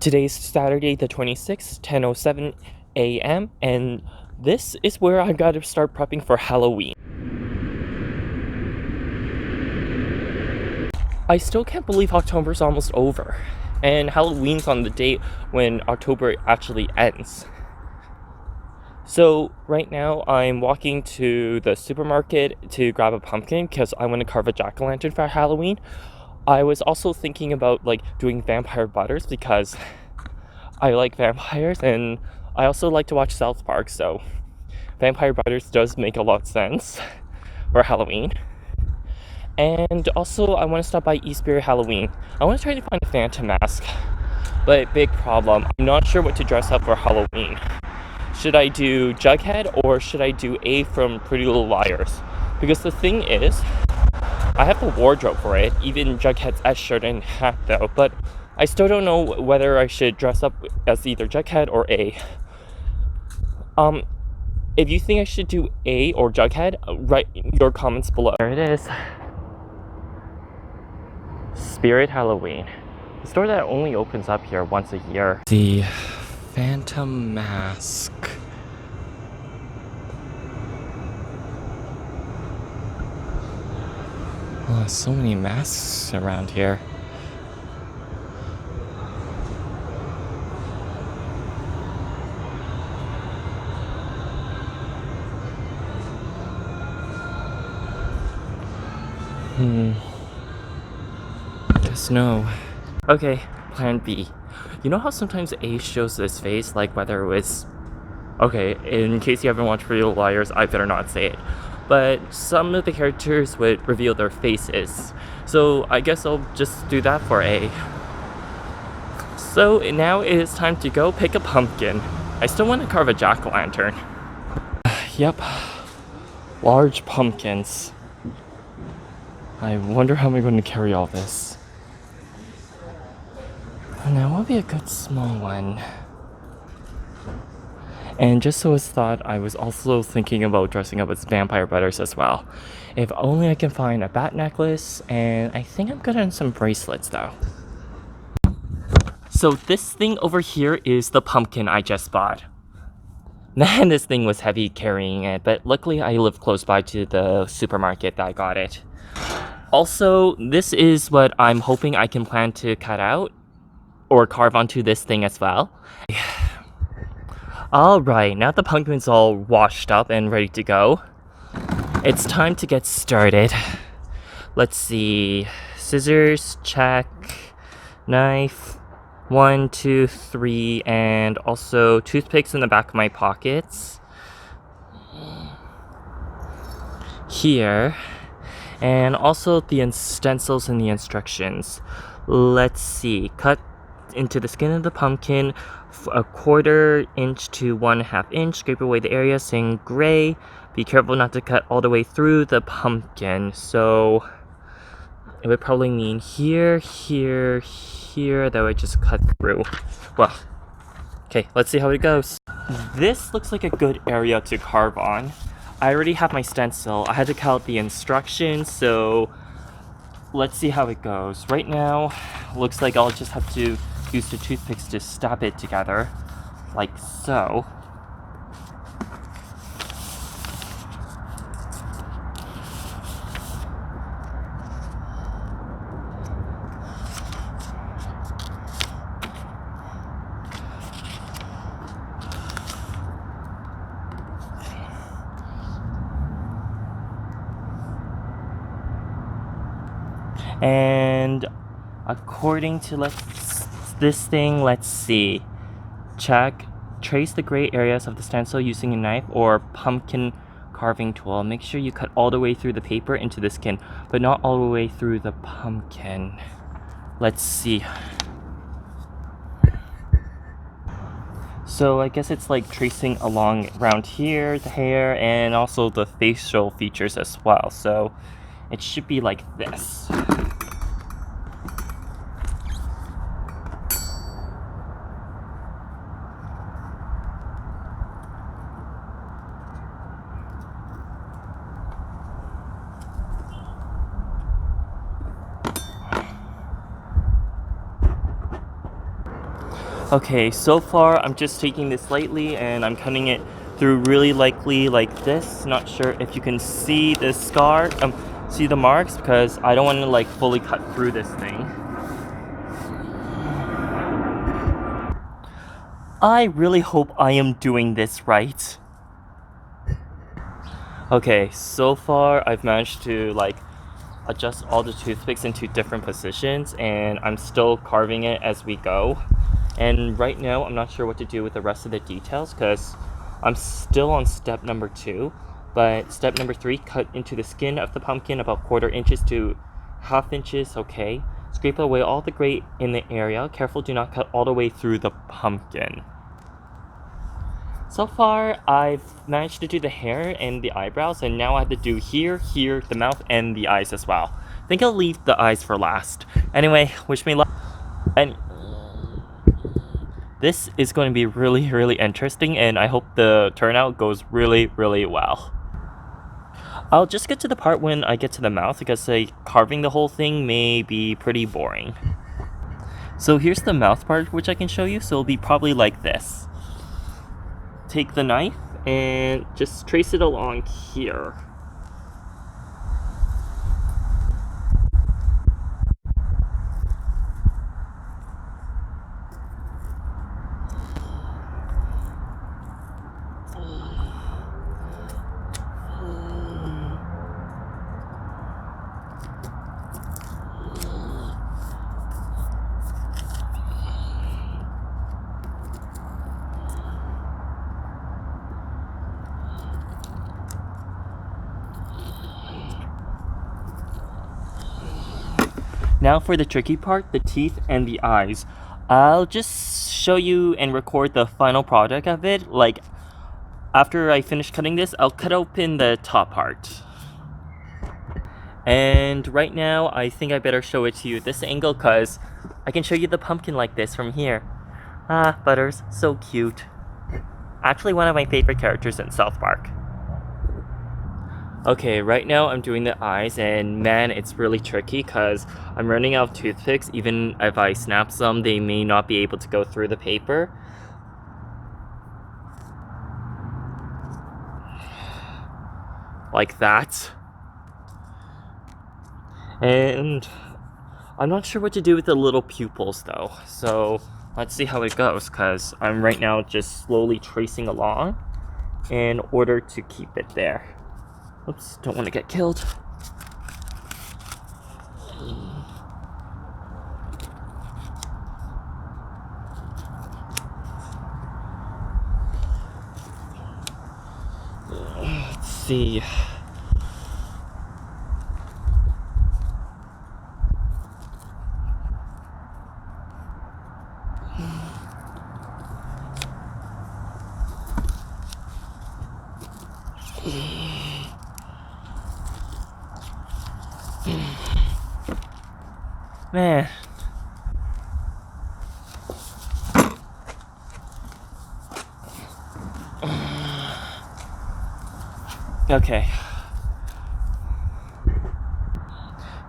Today's Saturday the 26th, 10:07 a.m. and this is where I gotta start prepping for Halloween. I still can't believe October's almost over, and Halloween's on the date when October actually ends. So right now I'm walking to the supermarket to grab a pumpkin because I want to carve a jack-o'-lantern for Halloween. I was also thinking about doing vampire butters because I like vampires and I also like to watch South Park, so vampire butters does make a lot of sense for Halloween. And also I want to stop by East Spirit Halloween. I want to try to find a Phantom mask, but big problem, I'm not sure what to dress up for Halloween. Should I do Jughead or should I do A from Pretty Little Liars? Because the thing is, I have the wardrobe for it, even Jughead's S-shirt and hat though, but I still don't know whether I should dress up as either Jughead or A. If you think I should do A or Jughead, write your comments below. There it is. Spirit Halloween. The store that only opens up here once a year. The Phantom mask. Oh, so many masks around here. Just no. Okay, plan B. You know how sometimes A shows this face, like whether it was... Okay, in case you haven't watched Real Liars, I better not say it. But some of the characters would reveal their faces. So I guess I'll just do that for A. So now it is time to go pick a pumpkin. I still want to carve a jack-o'-lantern. Yep. Large pumpkins. I wonder how I'm going to carry all this. Now, what would be a good small one? And just so it's thought, I was also thinking about dressing up as vampire butters as well. If only I can find a bat necklace, and I think I'm good on some bracelets though. So this thing over here is the pumpkin I just bought. Man, this thing was heavy carrying it, but luckily I live close by to the supermarket that I got it. Also, this is what I'm hoping I can plan to cut out or carve onto this thing as well. Alright, now the pumpkin's all washed up and ready to go, it's time to get started. Let's see. Scissors, check. Knife, 1, 2, 3, and also toothpicks in the back of my pockets. Here. And also the stencils and the instructions. Let's see. Cut into the skin of the pumpkin, 1/4 inch to 1/2 inch. Scrape away the area saying gray. Be careful not to cut all the way through the pumpkin. So it would probably mean here, here, here. That would just cut through. Well, okay, let's see how it goes. This looks like a good area to carve on. I already have my stencil. I had to cut out the instructions, so let's see how it goes. Right now, looks like I'll just have to use the toothpicks to stab it together, like so. And according to this thing, let's see. Check. Trace the gray areas of the stencil using a knife or pumpkin carving tool. Make sure you cut all the way through the paper into the skin, but not all the way through the pumpkin. Let's see. So I guess it's like tracing along around here, the hair, and also the facial features as well. So it should be like this. Okay, so far I'm just taking this lightly and I'm cutting it through really lightly like this. Not sure if you can see the scar, see the marks, because I don't want to like fully cut through this thing. I really hope I am doing this right. Okay, so far I've managed to like adjust all the toothpicks into different positions, and I'm still carving it as we go. And right now I'm not sure what to do with the rest of the details because I'm still on step number 2. But step number 3, cut into the skin of the pumpkin about 1/4 inches to 1/2 inches. Okay, scrape away all the gray in the area. Careful, do not cut all the way through the pumpkin. So far, I've managed to do the hair and the eyebrows, and now I have to do here, the mouth, and the eyes as well. I think I'll leave the eyes for last. Anyway, wish me luck. And this is going to be really, really interesting, and I hope the turnout goes really, really well. I'll just get to the part when I get to the mouth, because carving the whole thing may be pretty boring. So here's the mouth part, which I can show you. So it'll be probably like this. Take the knife and just trace it along here. Now for the tricky part, the teeth and the eyes. I'll just show you and record the final product of it. Like, after I finish cutting this, I'll cut open the top part. And right now, I think I better show it to you at this angle, because I can show you the pumpkin like this from here. Ah, Butters, so cute. Actually, one of my favorite characters in South Park. Okay, right now I'm doing the eyes, and man, it's really tricky because I'm running out of toothpicks. Even if I snap some, they may not be able to go through the paper. Like that. And I'm not sure what to do with the little pupils though. So let's see how it goes, because I'm right now just slowly tracing along in order to keep it there. Oops, don't want to get killed. Let's see. Man. Okay.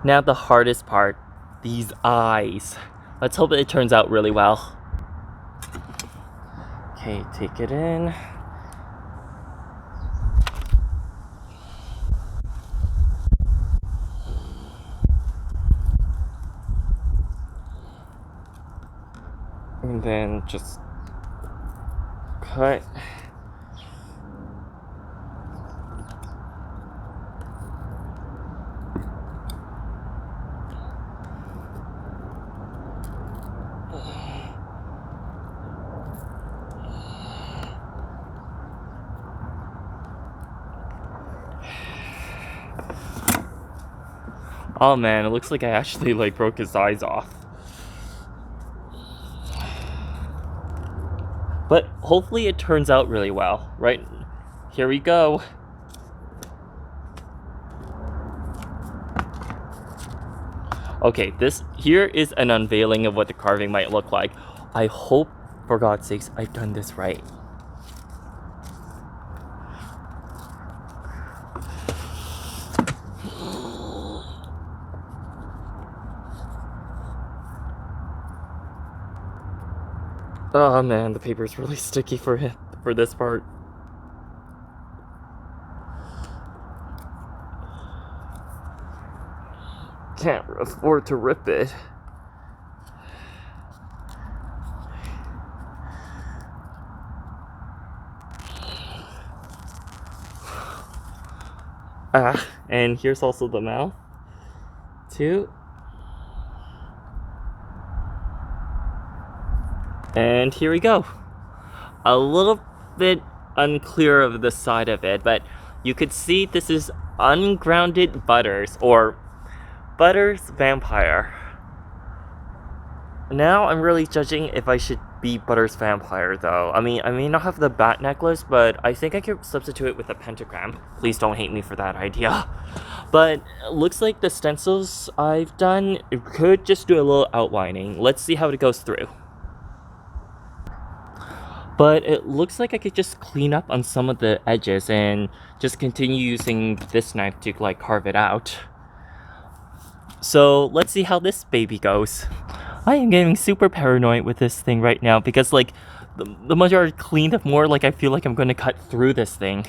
Now the hardest part, these eyes. Let's hope it turns out really well. Okay, take it in. And then just cut. Oh man, it looks like I actually like broke his eyes off. But hopefully it turns out really well, right? Here we go. Okay, this here is an unveiling of what the carving might look like. I hope, for God's sakes, I've done this right. Oh man, the paper's really sticky for this part. Can't afford to rip it. And here's also the mouth, too. And here we go. A little bit unclear of the side of it, but you could see this is ungrounded Butters, or Butters Vampire. Now I'm really judging if I should be Butters Vampire, though. I mean, I may not have the bat necklace, but I think I could substitute it with a pentagram. Please don't hate me for that idea. But looks like the stencils I've done could just do a little outlining. Let's see how it goes through. But it looks like I could just clean up on some of the edges and just continue using this knife to like carve it out. So let's see how this baby goes. I am getting super paranoid with this thing right now because like the majority cleaned up more, like I feel like I'm going to cut through this thing.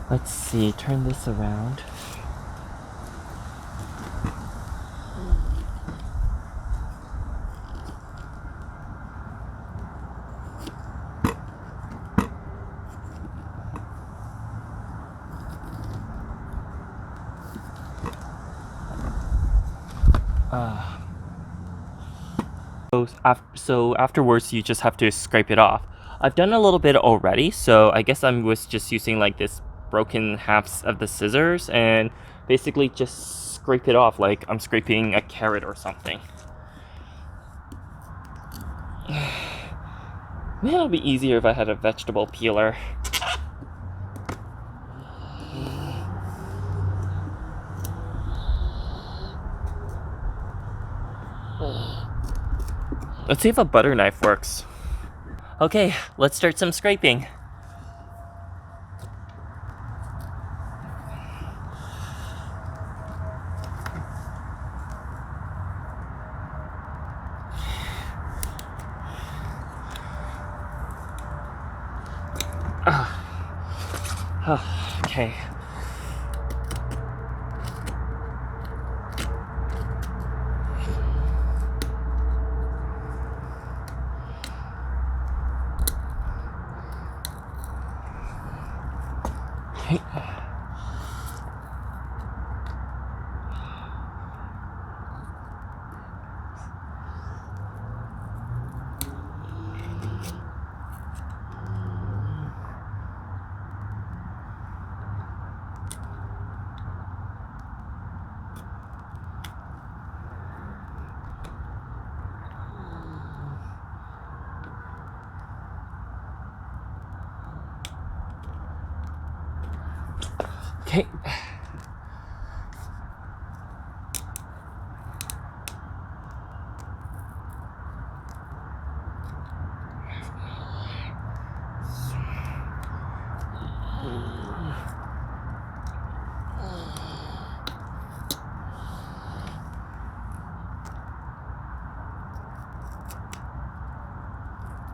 Let's see, turn this around. So afterwards you just have to scrape it off. I've done a little bit already, so I guess I was just using like this broken halves of the scissors and basically just scrape it off like I'm scraping a carrot or something. Man, it would be easier if I had a vegetable peeler. Let's see if a butter knife works. Okay, let's start some scraping. Okay. Okay.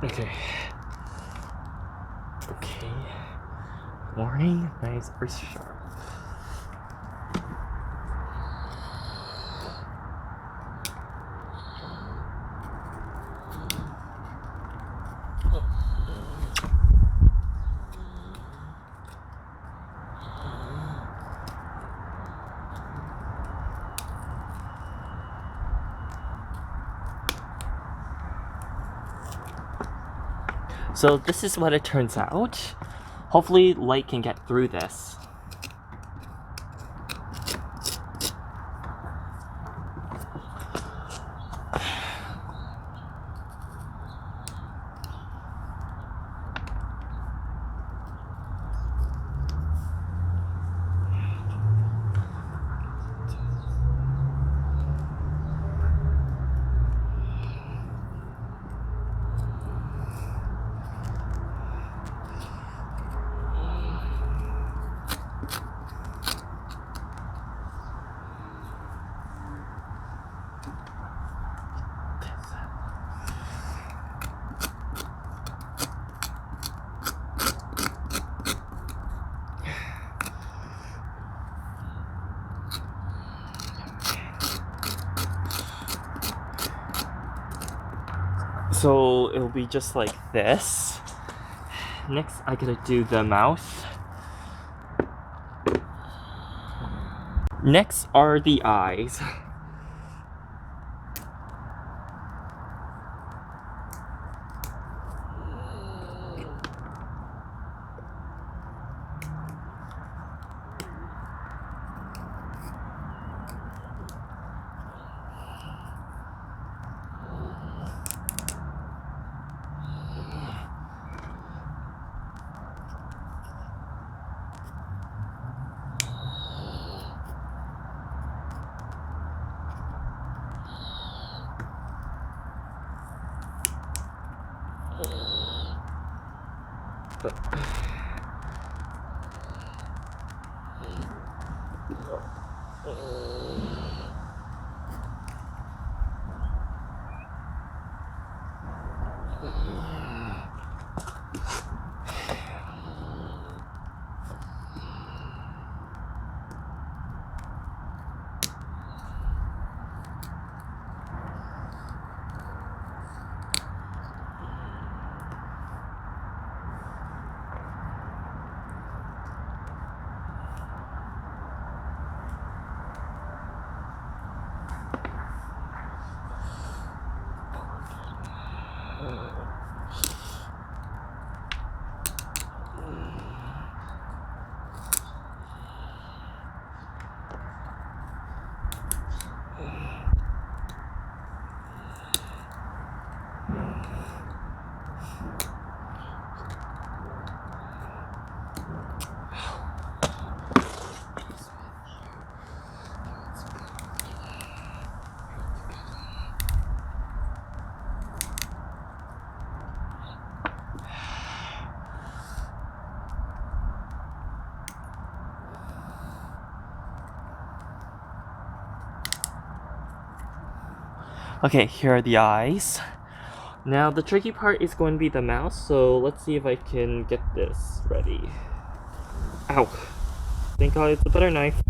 Okay. Okay. Warning, knives are sharp. So this is what it turns out. Hopefully light can get through this. So it'll be just like this. Next, I gotta do the mouth. Next are the eyes. Okay, here are the eyes. Now the tricky part is going to be the mouth, so let's see if I can get this ready. Ow. Thank God it's a butter knife.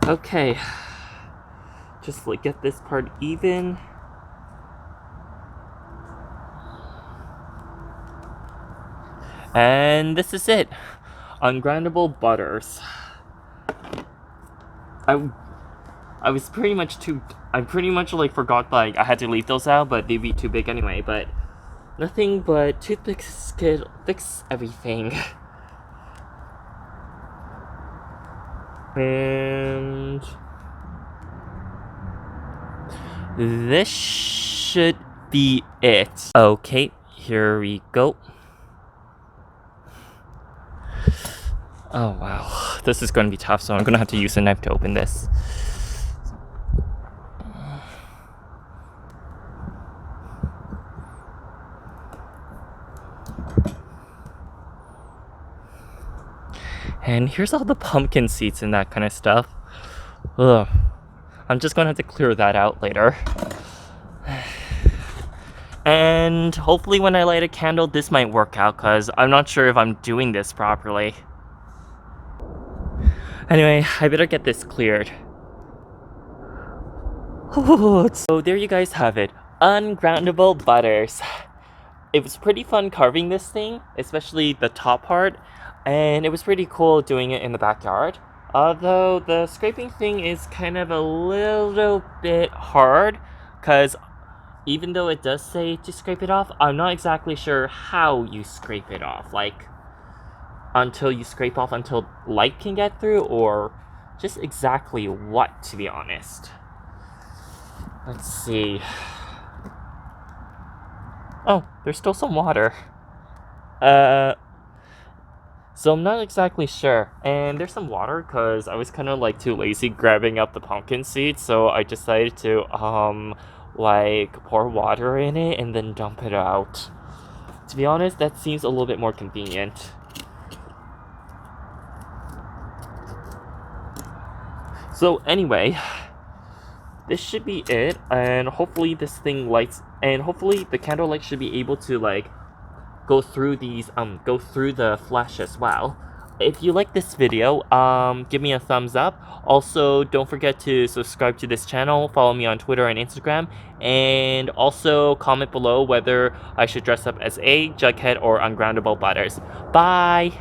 Okay, just like get this part even. And this is it. Ungroundable butters. I was pretty much like forgot like I had to leave those out, but they'd be too big anyway, but nothing but toothpicks could fix everything. And this should be it. Okay, here we go. Oh wow, this is going to be tough, so I'm going to have to use a knife to open this. And here's all the pumpkin seeds and that kind of stuff. Ugh. I'm just gonna have to clear that out later. And hopefully when I light a candle, this might work out, because I'm not sure if I'm doing this properly. Anyway, I better get this cleared. So there you guys have it. Ungroundable butters. It was pretty fun carving this thing, especially the top part. And it was pretty cool doing it in the backyard. Although the scraping thing is kind of a little bit hard, because even though it does say to scrape it off, I'm not exactly sure how you scrape it off. Like, until you scrape off until light can get through, or just exactly what, to be honest. Let's see. Oh, there's still some water. So I'm not exactly sure. And there's some water because I was kind of like too lazy grabbing up the pumpkin seeds, so I decided to like pour water in it and then dump it out. To be honest, that seems a little bit more convenient. So anyway, this should be it, and hopefully this thing lights, and hopefully the candle light should be able to like go through the flesh as well. If you like this video, give me a thumbs up. Also, don't forget to subscribe to this channel, follow me on Twitter and Instagram, and also comment below whether I should dress up as AAAGH, Jughead, or Ungroundable Butters. Bye!